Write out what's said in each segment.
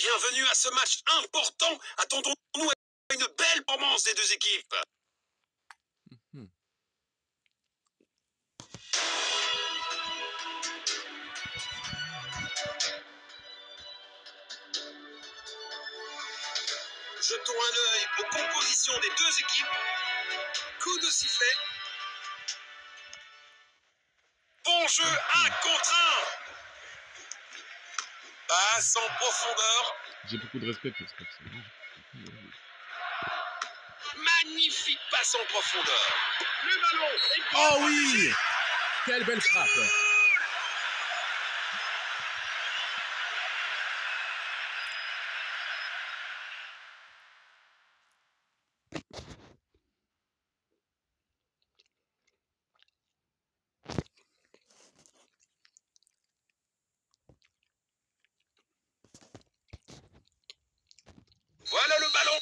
Bienvenue à ce match important. Attendons-nous à une belle performance des deux équipes. Jetons un œil aux compositions des deux équipes. Coup de sifflet. Bon jeu 1 contre 1. Passe en profondeur. J'ai beaucoup de respect pour ce personnage. Magnifique passe en profondeur. Le ballon est bien Oh protégé. oui! Quelle belle frappe! Voilà le ballon.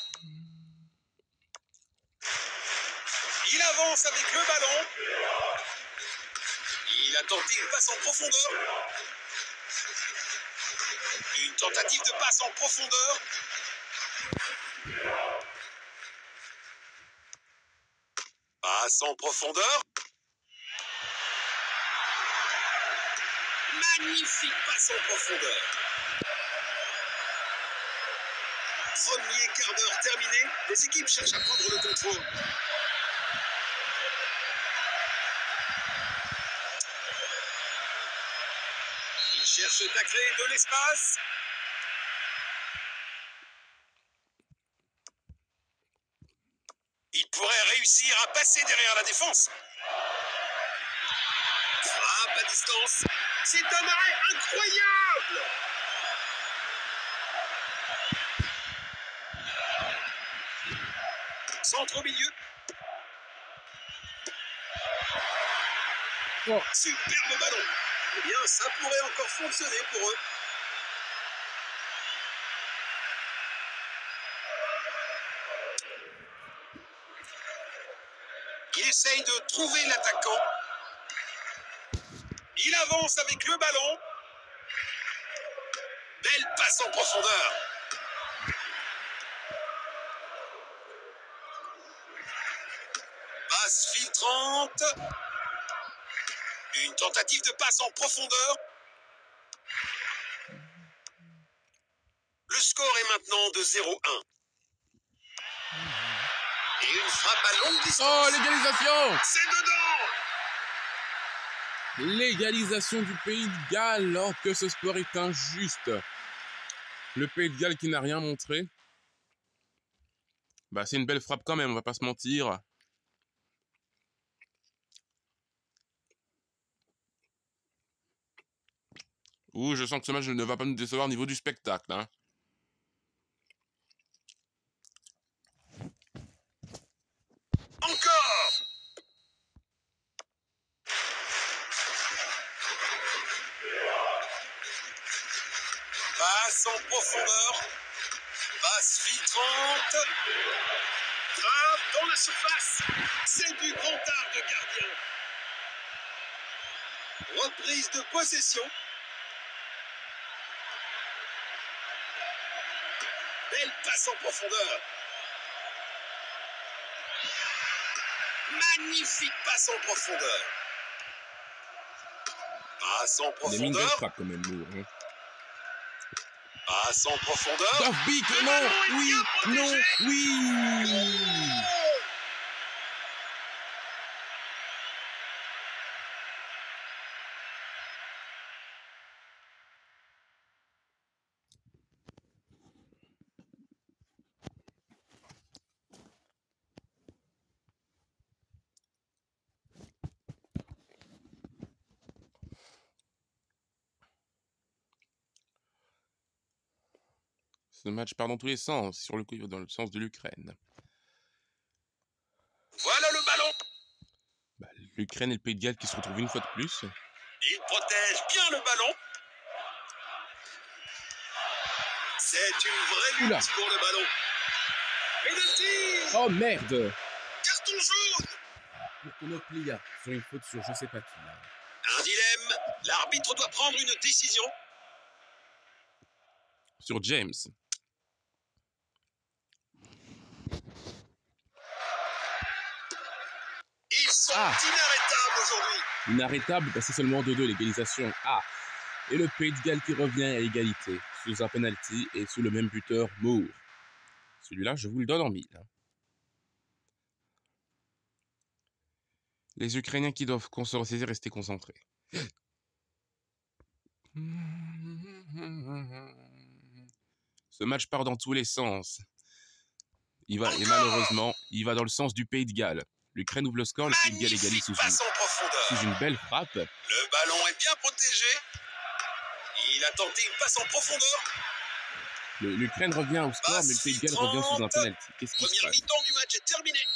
Il avance avec le ballon. Il a tenté une passe en profondeur. Une tentative de passe en profondeur. Passe en profondeur. Magnifique passe en profondeur. Premier quart d'heure terminé. Les équipes cherchent à prendre le contrôle. Ils cherchent à créer de l'espace. Ils pourraient réussir à passer derrière la défense. Frappe à distance. C'est un arrêt incroyable. Centre au milieu. Oh. Superbe ballon. Eh bien, ça pourrait encore fonctionner pour eux. Il essaye de trouver l'attaquant. Il avance avec le ballon. Belle passe en profondeur. Passe filtrante. Une tentative de passe en profondeur. Le score est maintenant de 0-1. Et une frappe à longue distance. Oh, l'égalisation! C'est dedans. L'égalisation du Pays de Galles, alors que ce sport est injuste. Le Pays de Galles qui n'a rien montré. Bah, c'est une belle frappe quand même, on va pas se mentir. Ouh, je sens que ce match ne va pas nous décevoir au niveau du spectacle, hein. Encore. Passe en profondeur. Passe filtrante. Frappe dans la surface. C'est du grand art de gardien. Reprise de possession. Belle passe en profondeur. Magnifique passe en profondeur. Passe en Il a mis une belle profondeur. frappe quand même, lourd, hein. Passe en profondeur. Dovbyk, non, oui, non, oui. Ce match part dans tous les sens, sur le coup, dans le sens de l'Ukraine. Voilà le ballon. Bah, l'Ukraine et le Pays de Galles qui se retrouvent une fois de plus. Il protège bien le ballon. C'est une vraie lutte pour le ballon. Penalty. Oh merde! Carton jaune. Pour Konoplia, sur une faute sur je sais pas qui. Là. Un dilemme. L'arbitre doit prendre une décision. sur James. Ils sont inarrêtables aujourd'hui. Inarrêtable, bah c'est seulement 2-2 l'égalisation. Ah, et le Pays de Galles qui revient à égalité sous un penalty et sous le même buteur Moore. Celui-là, je vous le donne en 1000. Les Ukrainiens qui doivent se ressaisir et rester concentrés. Ce match part dans tous les sens. Et malheureusement, il va dans le sens du Pays de Galles. L'Ukraine ouvre le score, le Pays de Galles égalise sous une belle frappe. Le ballon est bien protégé. Il a tenté une passe en profondeur. L'Ukraine revient au score, mais le Pays de Galles revient sous un penalty. Qu'est-ce qui se Première passe? mi-temps du match est terminée.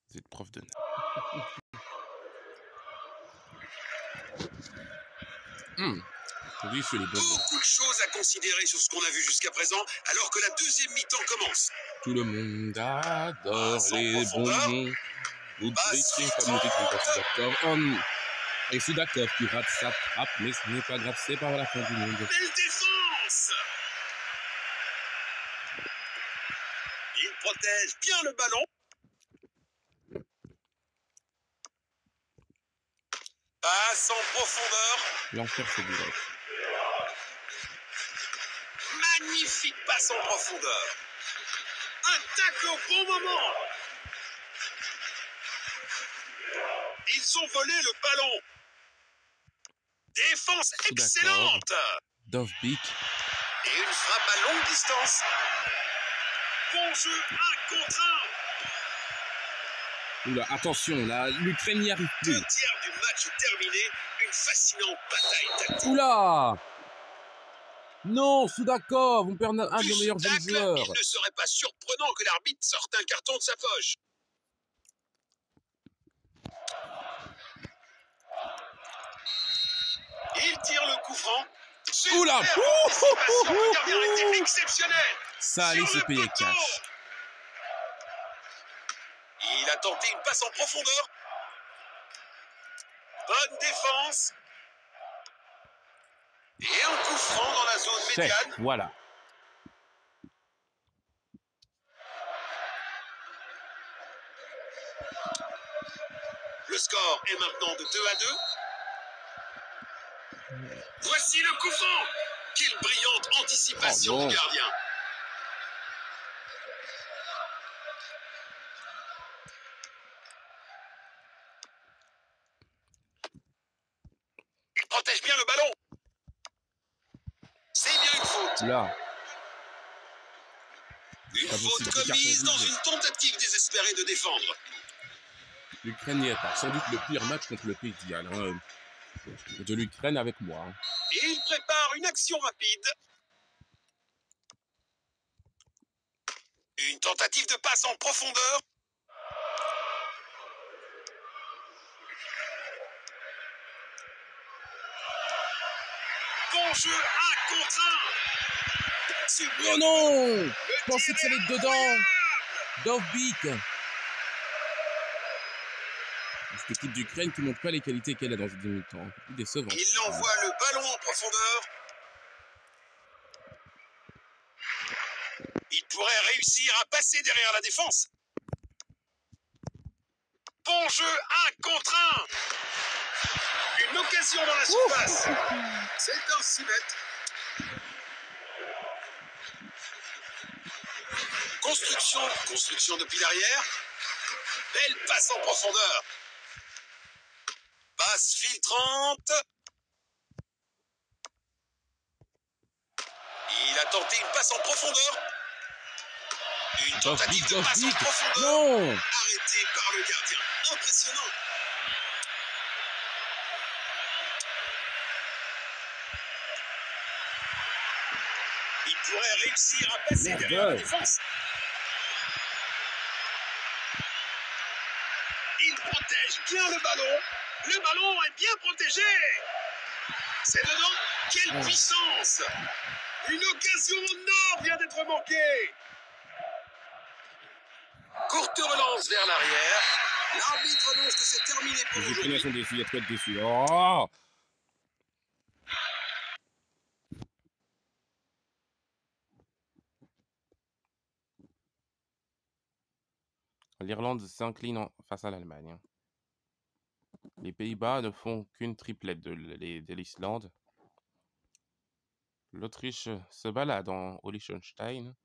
Vous êtes prof de... Oui, sur les bonnes. Beaucoup de choses à considérer sur ce qu'on a vu jusqu'à présent, alors que la deuxième mi-temps commence. Tout le monde adore les bonbons. Vous briquez comme nous disons Sudakov. Et Sudakov qui rate sa frappe, mais ce n'est pas grave, c'est pas la fin du monde. Belle défense! Il protège bien le ballon. Passe en profondeur. L'enfer, c'est direct. Magnifique passe en profondeur. Un tacle au bon moment. Ils ont volé le ballon. Défense excellente. Dovbik. Et une frappe à longue distance. Bon jeu, 1 contre 1. Oula, attention, là, l'Ukraine n'y arrive plus. 2 tiers du match terminé. Une fascinante bataille tactique. Oula! Non, Sudakov, on perd un de nos meilleurs jeunes joueurs. Il ne serait pas surprenant que l'arbitre sorte un carton de sa poche. Il tire le coup franc. Oula! L'anticipation du gardien était exceptionnelle. Ça allait se payer cash. Il a tenté une passe en profondeur. Bonne défense. Et un coup franc dans la zone médiane. Voilà. Le score est maintenant de 2-2. Voici le coup franc. Quelle brillante anticipation du gardien. Il protège bien le ballon. C'est bien une faute. Là. Une faute commise dans une tentative désespérée de défendre. L'Ukraine n'y est pas. Sans doute le pire match contre le Pays de Galles. Hein. De l'Ukraine avec moi. Et il prépare une action rapide. Une tentative de passe en profondeur. Bon jeu, 1 contre 1. Oh non! Je pensais que ça allait être dedans. Dovbik. Cette équipe d'Ukraine qui ne montre pas les qualités qu'elle a dans ce demi-temps. Décevant. Il envoie le ballon en profondeur. Il pourrait réussir à passer derrière la défense. Bon jeu, 1 contre 1. Une occasion dans la surface. C'est un 6 mètres. Construction depuis l'arrière. Belle passe en profondeur. Passe filtrante. Il a tenté une passe en profondeur. Une tentative de passe en profondeur. Non. Arrêtée par le gardien. Impressionnant. Il pourrait réussir à passer derrière la défense. Il protège bien le ballon. Le ballon est bien protégé. C'est dedans. Quelle puissance. Une occasion en or vient d'être manquée. Courte relance vers l'arrière. L'arbitre annonce que c'est terminé pour Les aujourd'hui. Ukrainiens sont déçus, il y a de quoi être déçu. Oh! L'Irlande s'incline face à l'Allemagne. Les Pays-Bas ne font qu'une triplette de l'Islande. L'Autriche se balade au Liechtenstein.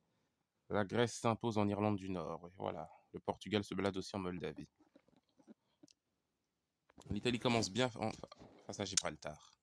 La Grèce s'impose en Irlande du Nord. Et voilà, le Portugal se balade aussi en Moldavie. L'Italie commence bien face à Gibraltar.